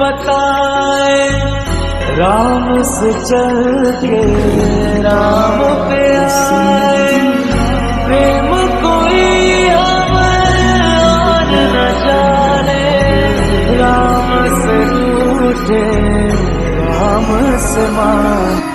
बताए, राम से चल के राम पे आए। प्रेम कोई और न जाने, राम से रूठे राम से मान।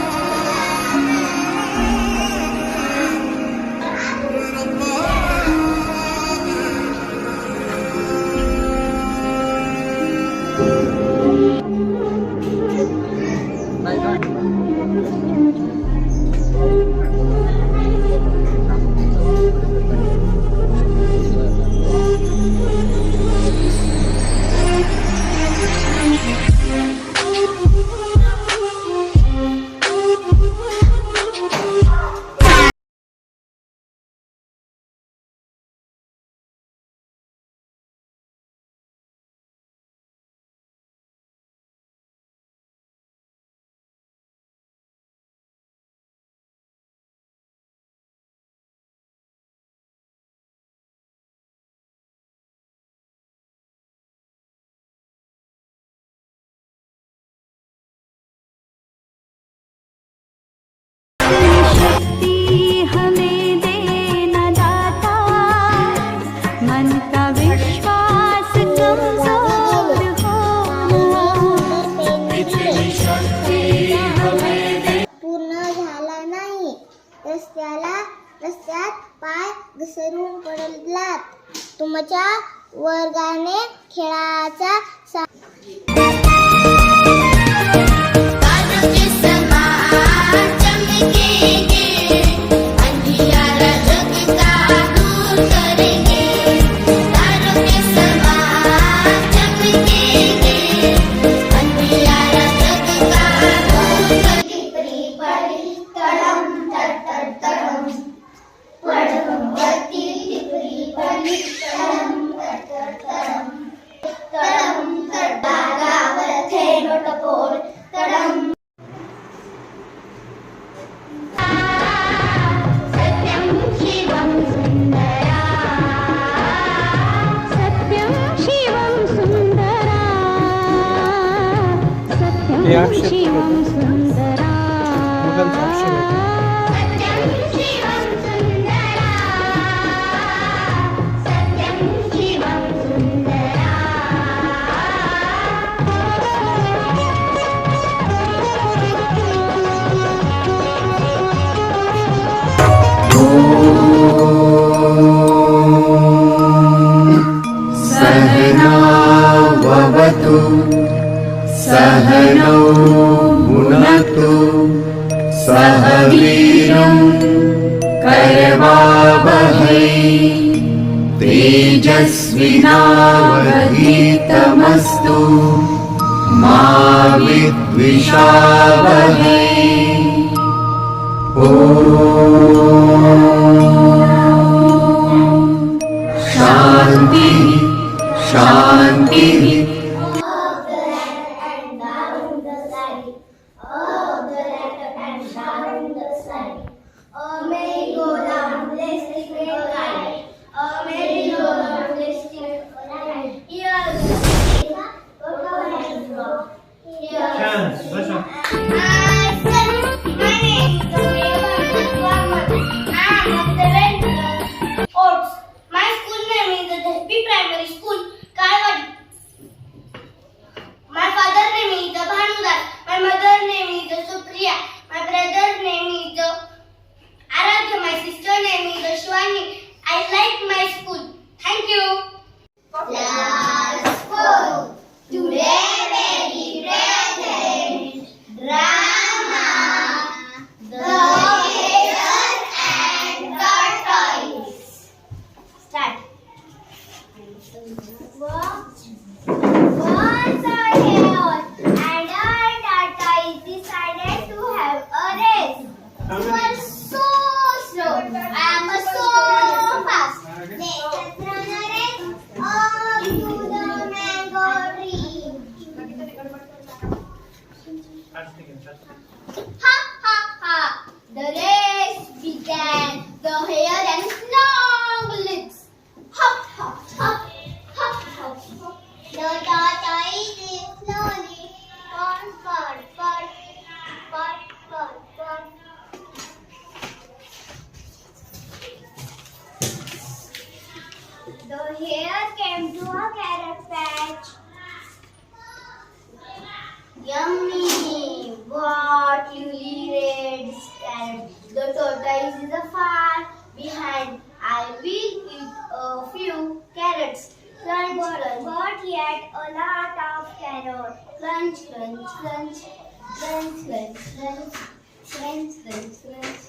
रस्त्यात पाय घसरून पडलात, तुमच्या वर्गाने खेळाचा शिवम सुंदरा सहना भवतु सहनौ भुनक्तु सह वीर्यं करवावहै तेजस्विनावधीतमस्तु मा विद्विषावहै। शान्ति शान्ति। I am so fast. Let's run a race. The hare came to a carrot patch. Yummy! What lovely red carrot. The tortoise is a far behind. I will eat a few carrots. Crunch, crunch. But yet a lot of carrot. Crunch, crunch, crunch. Crunch, crunch, crunch. Crunch, crunch, crunch.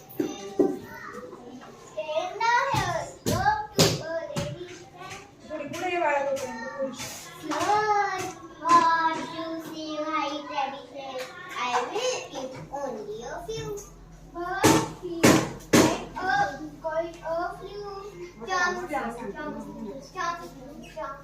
Stand now here. Go to a lady. Lord, hot, juicy, white rabbit leg. I will eat only a few. But he quite a few. Jump, jump, jump, jump, jump.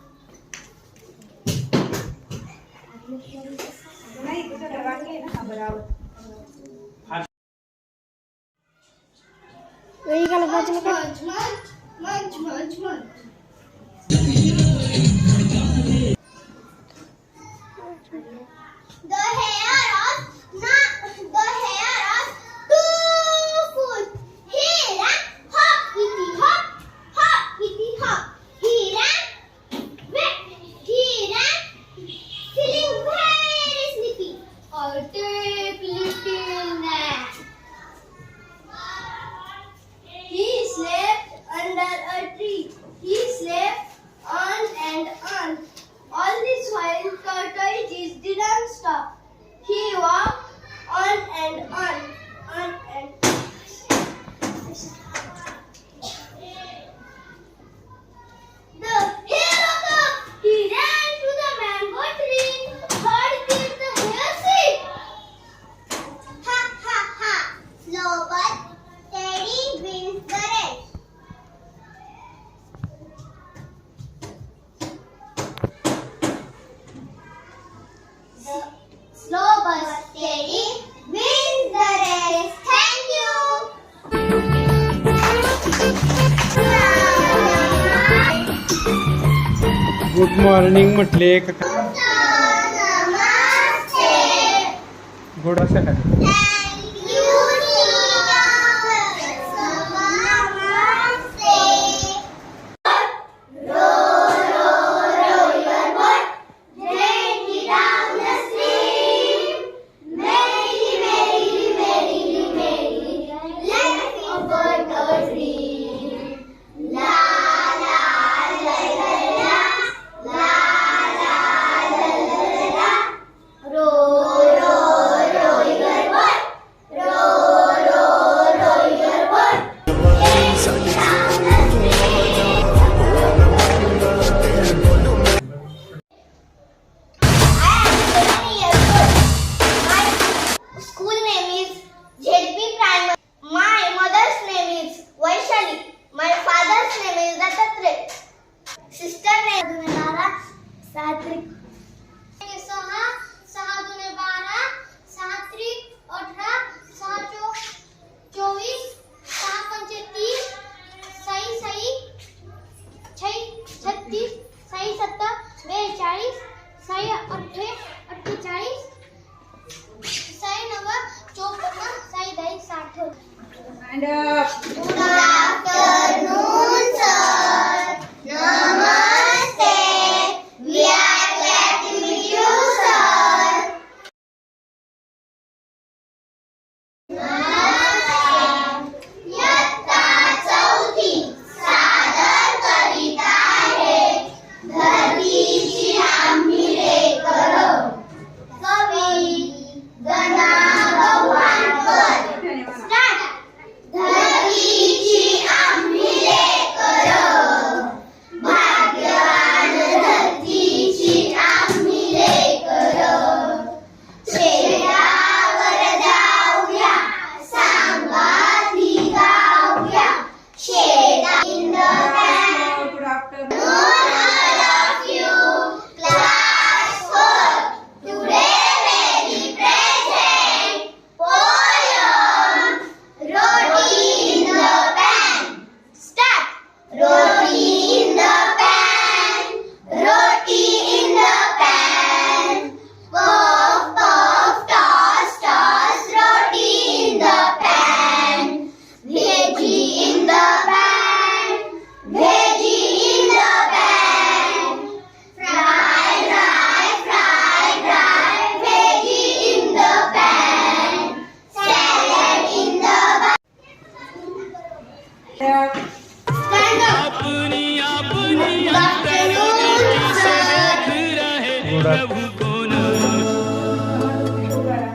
Munch, munch, munch, munch. The hair of two foot. He ran hop, hitty hop, hop, hitty hop. He ran, feeling very sleepy. I'll take little nap. He slept under a tree. He slept on and on. All this while, tortoise didn't stop. He walked on and on, on and on. The hare come. He ran to the mango tree. What did the hare say? Ha ha ha! Slow but steady wins the race. Slow but steady wins the race. Thank you. Good morning म्हटले का नमस्ते. Good असं काय Thank you, teacher. Namaste. Row your boat gently down the stream. Merrily, merrily, merrily, merrily, let it go to dream. La la la la la, la la la la la. Row your boat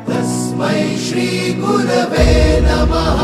तस्मै श्री गुरवे नमः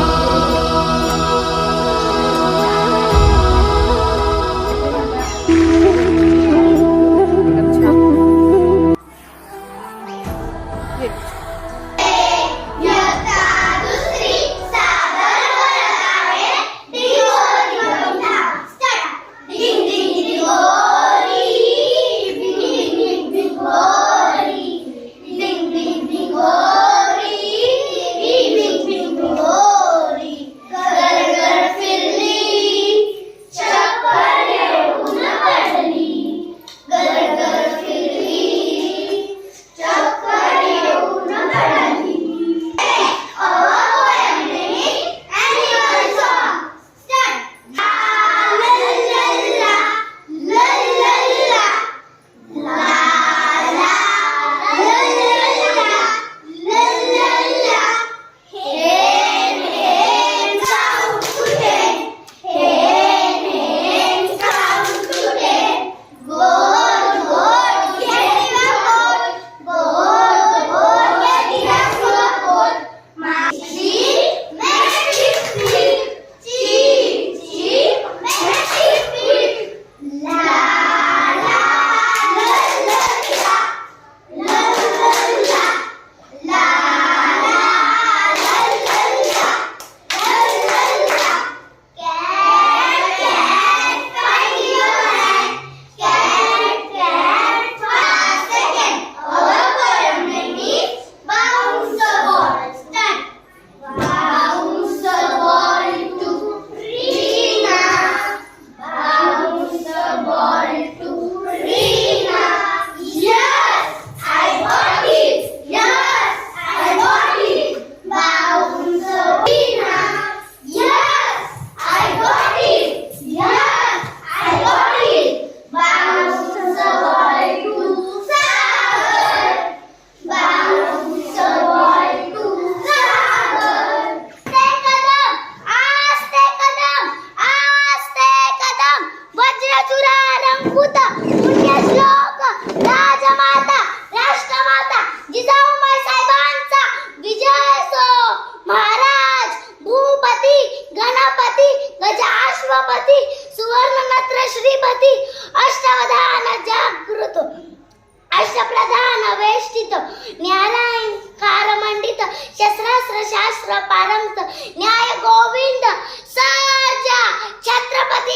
अष्टप्रधान वेष्टित न्यायालंकार मंडित शस्त्रास्त्र शास्त्र पारंगत न्याय गोविंद सर्जा छत्रपती